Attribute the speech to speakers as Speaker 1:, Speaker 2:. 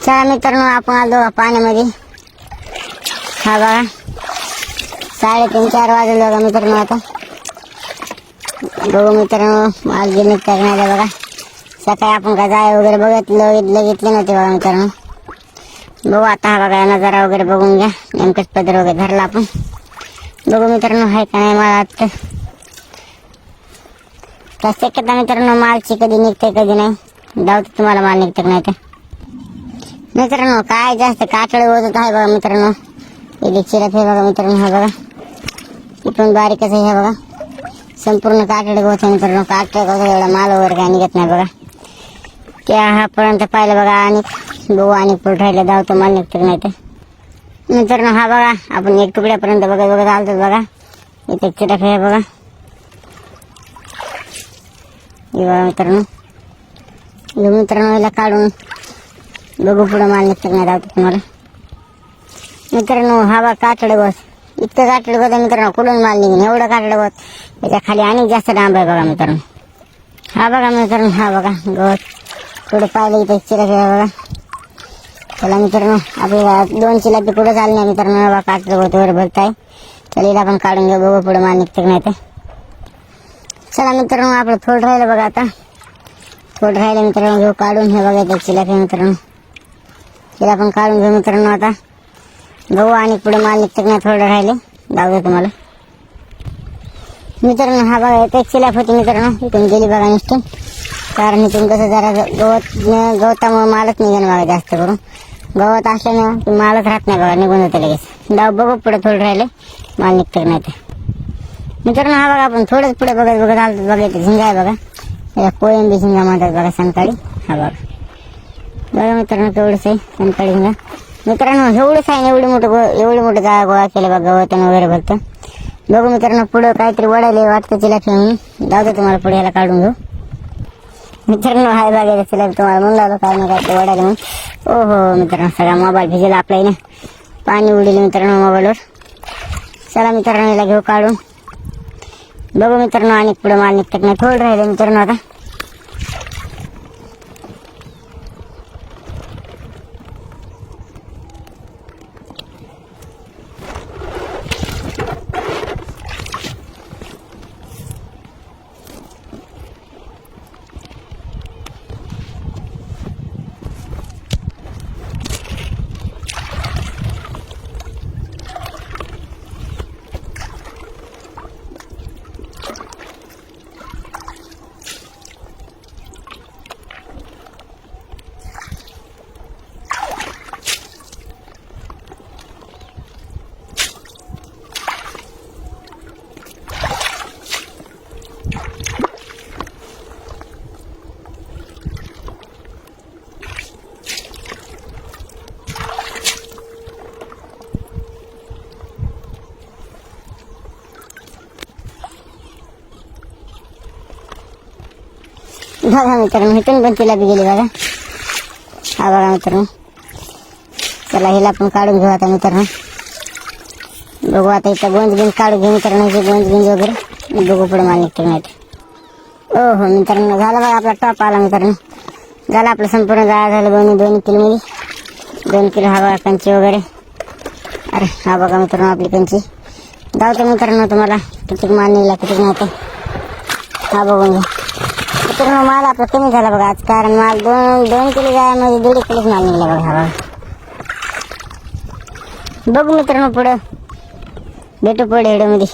Speaker 1: चला मित्रांनो, आपण आलो पाण्यामध्ये. हा बघा 3:30-4 वाजले बघा मित्रांनो. आता बघू मित्रांनो, माल गिरणी करणार आहे बघा. सकाळी आपण का जाय वगैरे बघितले नव्हते बघा मित्रांनो. बघू आता हा बघा नजारा वगैरे बघून घ्या. नेमकंच पदर वगैरे धरला आपण. बघू मित्रांनो आहे का नाही मला आता. त्या शक्यता मित्रांनो मालची कधी निघते कधी नाही. धावते तुम्हाला माल निघते नाही ते मित्रांनो. काय जास्त कातळे होत आहे बघा मित्रांनो. इथे चिरत आहे बघा मित्रांनो. हा बघा इथून बारीकच आहे. हे बघा संपूर्ण कातडे होत आहे मित्रांनो. कातडे होत एवढा माल वगैरे काय निघत नाही बघा. त्या हा पर्यंत पाहिलं बघा. आणि बघू आणि पुढे राहिलं धावतो माल निघते नाही ते मित्रांनो. हा बघा आपण एक तुकड्यापर्यंत बघत आलतो बघा. इथे चिरत आहे बघा. मित्रांनो मित्रांनो याला काढून बघू पुढे माल निघतं नाही धावतो तुम्हाला मित्रांनो. हा बघा कातडे बस इतकं कातडे होत मित्रांनो. कुठून माल निघेन एवढं कातडे होत. त्याच्या खाली आणि जास्त लांब आहे बघा मित्रांनो. हा बघा मित्रांनो. हा बघा गवत थोडं पाहिलं इथे चिरत आहे बघा. चला मित्रांनो आपल्याला 2 चिलापी पुढे चालले नाही मित्रांनो. बघा कातडे होत वर भरताय. चला आपण काढून घेऊ बघू पुढे माल निघतं नाही ते. चला मित्रांनो आपलं थोडं राहिलं बघा. आता थोडं राहिलं मित्रांनो. घेऊ काढून. हे बघा त्या चिलापी मित्रांनो. तिला आपण काढून घेऊ मित्रांनो. आता बघू आणि पुढे माल निघतं नाही. थोडं राहिले दाखवतो तुम्हाला मित्रांनो. हा बघा एक चिलाप होती मित्रांनो. इथून गेली बघा नुसतं. कारण इथून कसं जरा गवतामुळे मालच निघेन बघा. जास्त करून गवत असल्यानं की मालच राहत नाही बघा. निघून जाते लगेच. बघू पुढे थोडं राहिले माल निघतं नाही ते मित्रांनो. हा बघा आपण थोडंच पुढे बघत आलो बघा. इथे झिंगा आहे बघा. याला कोळंबी झिंगा म्हणतात बघा. संकाळी. हा बघा बघा मित्रांनो केवढंच आहे संकाळी झिंगा मित्रांनो. एवढंच आहे. एवढी मोठं जागा गोळा केलं बघा. गवतन वगैरे भरतं. बघू मित्रांनो पुढं काहीतरी वडायला वाटतं चिलापी म्हणून. जाऊ दे तुम्हाला पुढे याला काढून घेऊ मित्रांनो. हाय बघायला चिलापी तुम्हाला म्हणून लागलं काय नाही काय वडायला म्हणून. ओ हो मित्रांनो सगळा मोबाईल भिजेला आपला ना. पाणी उडले मित्रांनो मोबाईलवर. चला मित्रांनो याला घेऊ काढून. बघू मित्रांनो आणि पुढे माल निघतात नाही. थोडं राहिले मित्रांनो. आता बघा मित्रांनो इथून पण चिलापी गेली बघा. हा बघा मित्रांनो. चला हिला पण काढून घेऊ आता मित्रांनो. बघू आता इथं गोंज काढून घेऊ मित्रांनो. गोंज वगैरे बघू पुढे माल निघतं नाही. हो हो मित्रांनो झालं बघा. आपला टॉप आला मित्रांनो. झालं आपलं संपूर्ण जाळा झालं 2 किलो मध्ये. 2 किलो हा बघा कंची वगैरे. अरे हा बघा मित्रांनो आपली कंची. जाऊ मित्रांनो तुम्हाला किती माल निघला किती नाही ते. हा बघून घ्या मित्रांनो. माल आपला कमी झाला बघा आज. कारण माल 2 किलो जाळ्यामध्ये 1.5 किलोच माल निघला बघा. हा बघा बघू मित्रांनो पुढं भेटू पुढे व्हिडिओमध्ये.